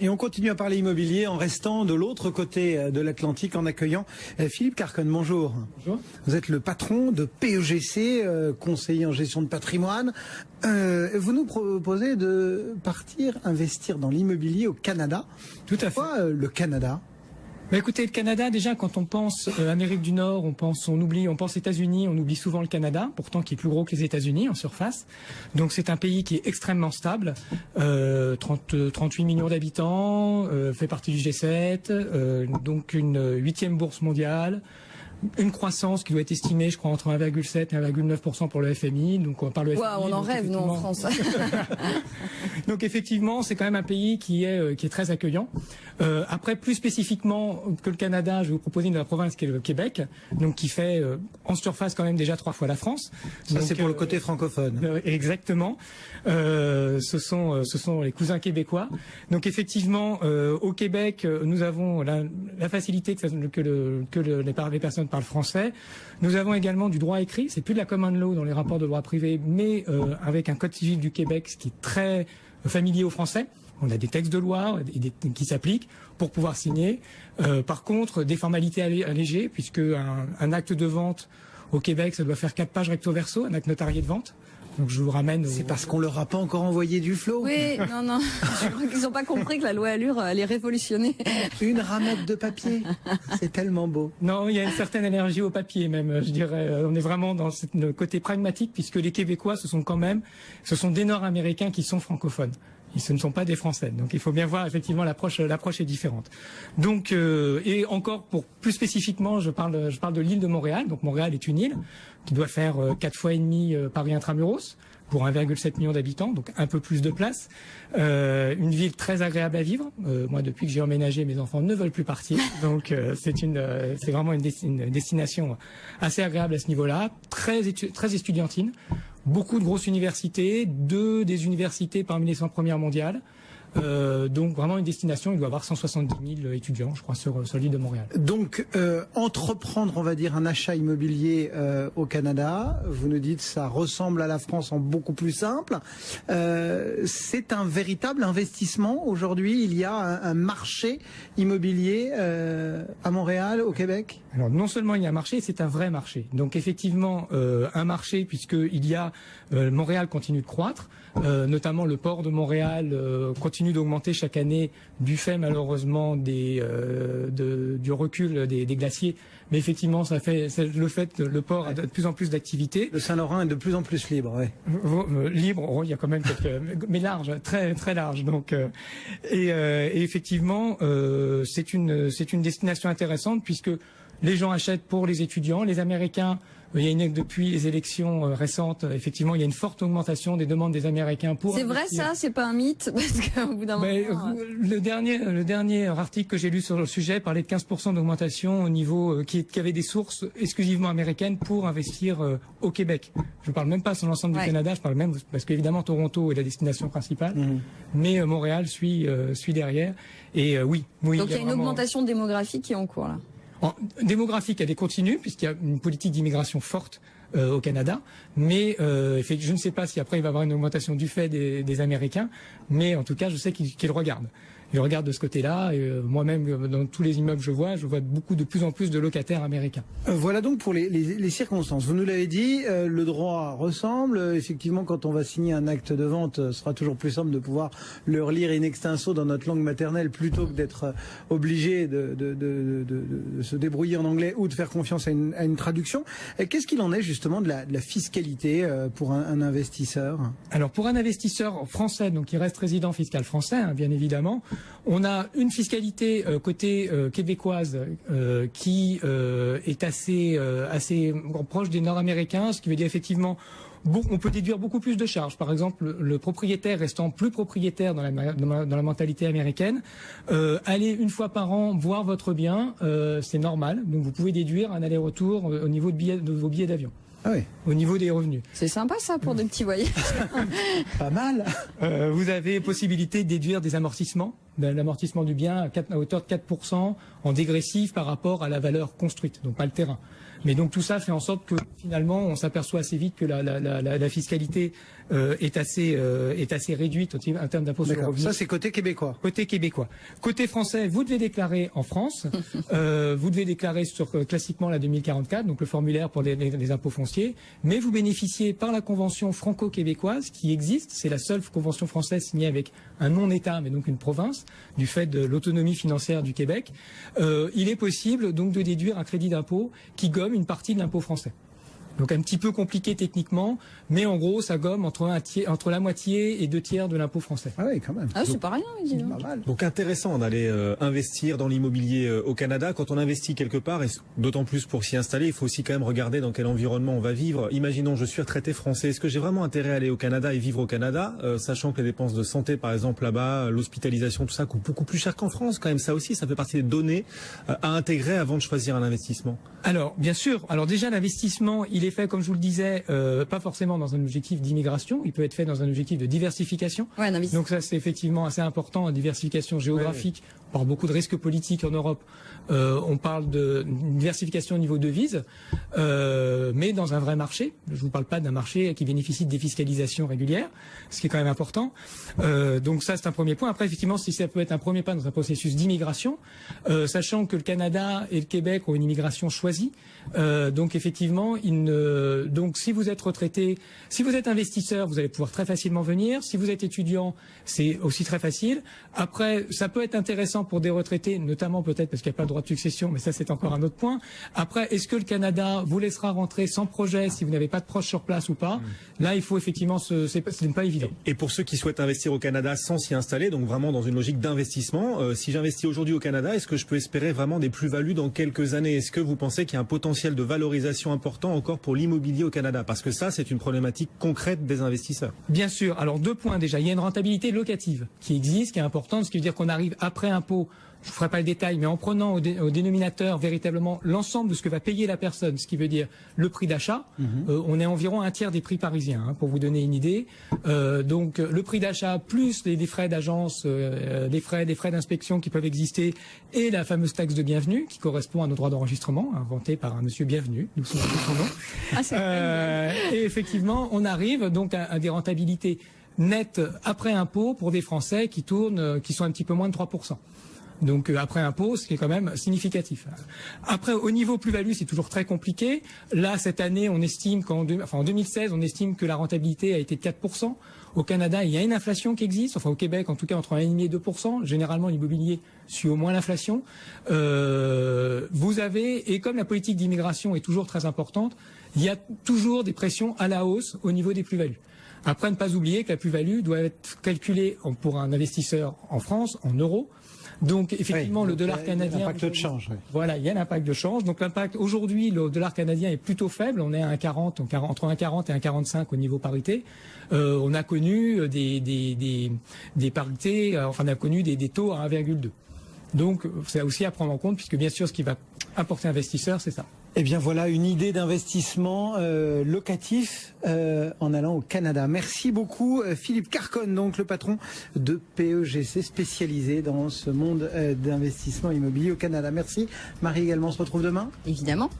Et on continue à parler immobilier en restant de l'autre côté de l'Atlantique en accueillant Philippe Carconne. Bonjour. Bonjour. Vous êtes le patron de PEGC, conseiller en gestion de patrimoine. Vous nous proposez de partir investir dans l'immobilier au Canada. Tout à fait. Pourquoi le Canada ? Bah écoutez, le Canada, déjà, quand on pense Amérique du Nord, on pense États-Unis, on oublie souvent le Canada, pourtant qui est plus gros que les États-Unis en surface. Donc c'est un pays qui est extrêmement stable, 38 millions d'habitants, fait partie du G7, donc une 8e bourse mondiale. Une croissance qui doit être estimée, je crois, entre 1,7 et 1,9% pour le FMI. Donc on parle de FMI. On en rêve, nous, en France. Donc effectivement, c'est quand même un pays qui est très accueillant. Après, plus spécifiquement que le Canada, je vais vous proposer une de la province qui est le Québec, donc qui fait en surface quand même déjà 3 fois la France. Ça, c'est pour le côté francophone. Exactement. Ce sont les cousins québécois. Donc effectivement, au Québec, nous avons la facilité que les personnes parlent français. Nous avons également du droit écrit. C'est plus de la common law dans les rapports de droit privé, mais avec un code civil du Québec, ce qui est très familier aux Français. On a des textes de loi qui s'appliquent pour pouvoir signer. Par contre, des formalités allégées, puisque un acte de vente au Québec, ça doit faire 4 pages recto verso, un acte notarié de vente. Donc je vous ramène. C'est parce qu'on leur a pas encore envoyé du flot. Oui, non. Je crois qu'ils n'ont pas compris que la loi Allure allait révolutionner. Une ramette de papier. C'est tellement beau. Non, il y a une certaine allergie au papier même, je dirais. On est vraiment dans le côté pragmatique, puisque les Québécois, ce sont des Nord-Américains qui sont francophones. Ce ne sont pas des Français. Donc il faut bien voir, effectivement, l'approche est différente. Donc, et encore pour plus spécifiquement, je parle de l'île de Montréal. Donc Montréal est une île qui doit faire 4 fois et demi Paris intramuros pour 1,7 million d'habitants, donc un peu plus de place. Une ville très agréable à vivre. Moi, depuis que j'ai emménagé, mes enfants ne veulent plus partir. Donc c'est vraiment une destination assez agréable à ce niveau-là, très estudiantine. Beaucoup de grosses universités, des universités parmi les 100 premières mondiales. Donc vraiment une destination, il doit y avoir 170 000 étudiants, je crois, sur l'île de Montréal. Donc entreprendre, on va dire, un achat immobilier au Canada, vous nous dites ça ressemble à la France en beaucoup plus simple. C'est un véritable investissement aujourd'hui. Il y a un marché immobilier à Montréal, au Québec. Alors non seulement il y a un marché, c'est un vrai marché. Donc effectivement un marché puisque Montréal continue de croître, notamment le port de Montréal continue d'augmenter chaque année du fait malheureusement du recul des glaciers. Mais effectivement, le port a de plus en plus d'activités. Le Saint-Laurent est de plus en plus libre, ouais. Libre, il y a quand même mais large, très très large. Donc et effectivement, c'est une destination intéressante puisque les gens achètent pour les étudiants, les Américains. Depuis les élections récentes, effectivement, il y a une forte augmentation des demandes des Américains pour. C'est vrai ça, c'est pas un mythe, parce qu'au bout d'un moment. Le dernier article que j'ai lu sur le sujet parlait de 15% d'augmentation au niveau qui avait des sources exclusivement américaines pour investir au Québec. Je ne parle même pas sur l'ensemble du Canada, je parle même parce qu'évidemment Toronto est la destination principale, mais Montréal suit derrière. Et oui. Donc il y a une augmentation démographique qui est en cours là. Démographique, elle est continue puisqu'il y a une politique d'immigration forte au Canada, mais je ne sais pas si après il va y avoir une augmentation du fait des Américains, mais en tout cas je sais qu'ils regardent. Ils regardent de ce côté-là, et moi-même dans tous les immeubles je vois de plus en plus de locataires américains. Voilà donc pour les circonstances. Vous nous l'avez dit, le droit ressemble. Effectivement, quand on va signer un acte de vente, ce sera toujours plus simple de pouvoir le relire in extenso dans notre langue maternelle plutôt que d'être obligé de se débrouiller en anglais ou de faire confiance à une traduction. Qu'est-ce qu'il en est justement de la fiscalité pour un investisseur ? Alors pour un investisseur français, donc qui reste résident fiscal français, hein, bien évidemment, on a une fiscalité côté québécoise qui est assez proche des Nord-Américains, ce qui veut dire effectivement on peut déduire beaucoup plus de charges. Par exemple, le propriétaire restant plus propriétaire dans la mentalité américaine, aller une fois par an voir votre bien, c'est normal. Donc vous pouvez déduire un aller-retour au niveau de vos billets d'avion. Ah oui, au niveau des revenus. C'est sympa ça pour des petits voyages. pas mal. Vous avez possibilité de déduire des amortissements, l'amortissement du bien à hauteur de 4% en dégressif par rapport à la valeur construite, donc pas le terrain. Mais donc tout ça fait en sorte que finalement on s'aperçoit assez vite que la fiscalité est assez réduite en termes d'impôt sur le revenu. Ça c'est côté québécois. Côté québécois. Côté français, vous devez déclarer en France, vous devez déclarer sur classiquement la 2044, donc le formulaire pour les impôts fonciers, mais vous bénéficiez par la convention franco-québécoise qui existe, c'est la seule convention française signée avec un non-État, mais donc une province, du fait de l'autonomie financière du Québec. Il est possible donc de déduire un crédit d'impôt qui gomme une partie de l'impôt français. Donc un petit peu compliqué techniquement, mais en gros ça gomme entre la moitié et 2/3 de l'impôt français. Ah oui, quand même. Ah, c'est pas rien, dis donc. Pas mal. Donc intéressant d'aller investir dans l'immobilier au Canada. Quand on investit quelque part, et d'autant plus pour s'y installer, il faut aussi quand même regarder dans quel environnement on va vivre. Imaginons, je suis retraité français. Est-ce que j'ai vraiment intérêt à aller au Canada et vivre au Canada, sachant que les dépenses de santé, par exemple, là-bas, l'hospitalisation, tout ça coûte beaucoup plus cher qu'en France quand même. Ça aussi, ça fait partie des données à intégrer avant de choisir un investissement. Alors, bien sûr. Alors déjà, l'investissement, il est fait, comme je vous le disais, pas forcément dans un objectif d'immigration. Il peut être fait dans un objectif de diversification. Ouais, un investissement. Donc ça, c'est effectivement assez important, une diversification géographique. On parle beaucoup de risques politiques en Europe. On parle d'une diversification au niveau devise, mais dans un vrai marché. Je ne vous parle pas d'un marché qui bénéficie de défiscalisation régulière, ce qui est quand même important. Donc ça, c'est un premier point. Après, effectivement, si ça peut être un premier pas dans un processus d'immigration, sachant que le Canada et le Québec ont une immigration choisie, donc effectivement, donc si vous êtes retraité, si vous êtes investisseur, vous allez pouvoir très facilement venir. Si vous êtes étudiant, c'est aussi très facile. Après, ça peut être intéressant pour des retraités, notamment peut-être parce qu'il n'y a pas de droit de succession, mais ça c'est encore un autre point. Après, est-ce que le Canada vous laissera rentrer sans projet si vous n'avez pas de proches sur place ou pas? Là, il faut effectivement, ce n'est pas évident. Et pour ceux qui souhaitent investir au Canada sans s'y installer, donc vraiment dans une logique d'investissement, si j'investis aujourd'hui au Canada, est-ce que je peux espérer vraiment des plus-values dans quelques années? Est-ce que vous pensez qu'il y a un potentiel de valorisation important encore pour l'immobilier au Canada? Parce que ça, c'est une problématique concrète des investisseurs. Bien sûr. Alors, 2 points déjà. Il y a une rentabilité locative qui existe, qui est importante, ce qui veut dire qu'on arrive après impôt. Je ne vous ferai pas le détail, mais en prenant au dénominateur véritablement l'ensemble de ce que va payer la personne, ce qui veut dire le prix d'achat, on est environ 1/3 des prix parisiens, hein, pour vous donner une idée. Donc le prix d'achat plus les frais d'agence, les frais d'inspection qui peuvent exister et la fameuse taxe de bienvenue qui correspond à nos droits d'enregistrement, inventée par un monsieur Bienvenu, nous sommes son nom. Ah, c'est Et effectivement, on arrive donc à des rentabilités nettes après impôt pour des Français qui sont un petit peu moins de 3%. Donc après impôt, ce qui est quand même significatif. Après, au niveau plus-value, c'est toujours très compliqué. Là, cette année, on estime en 2016, on estime que la rentabilité a été de 4%. Au Canada, il y a une inflation qui existe. Enfin, au Québec, en tout cas, entre 1,5 et 2%. Généralement, l'immobilier suit au moins l'inflation. Vous avez, et comme la politique d'immigration est toujours très importante, il y a toujours des pressions à la hausse au niveau des plus-values. Après, ne pas oublier que la plus-value doit être calculée pour un investisseur en France, en euros. Donc effectivement, oui, le dollar canadien. Il y a l'impact de change. Oui. Voilà, il y a l'impact de change. Donc l'impact aujourd'hui, le dollar canadien est plutôt faible. On est à 1,40, entre 1,40 et 1,45 au niveau parité. On a connu des parités, on a connu des taux à 1,2. Donc c'est aussi à prendre en compte, puisque bien sûr, ce qui va apporter investisseur, c'est ça. Eh bien voilà une idée d'investissement locatif en allant au Canada. Merci beaucoup Philippe Carconne, donc le patron de PEGC spécialisé dans ce monde d'investissement immobilier au Canada. Merci Marie également, on se retrouve demain. évidemment.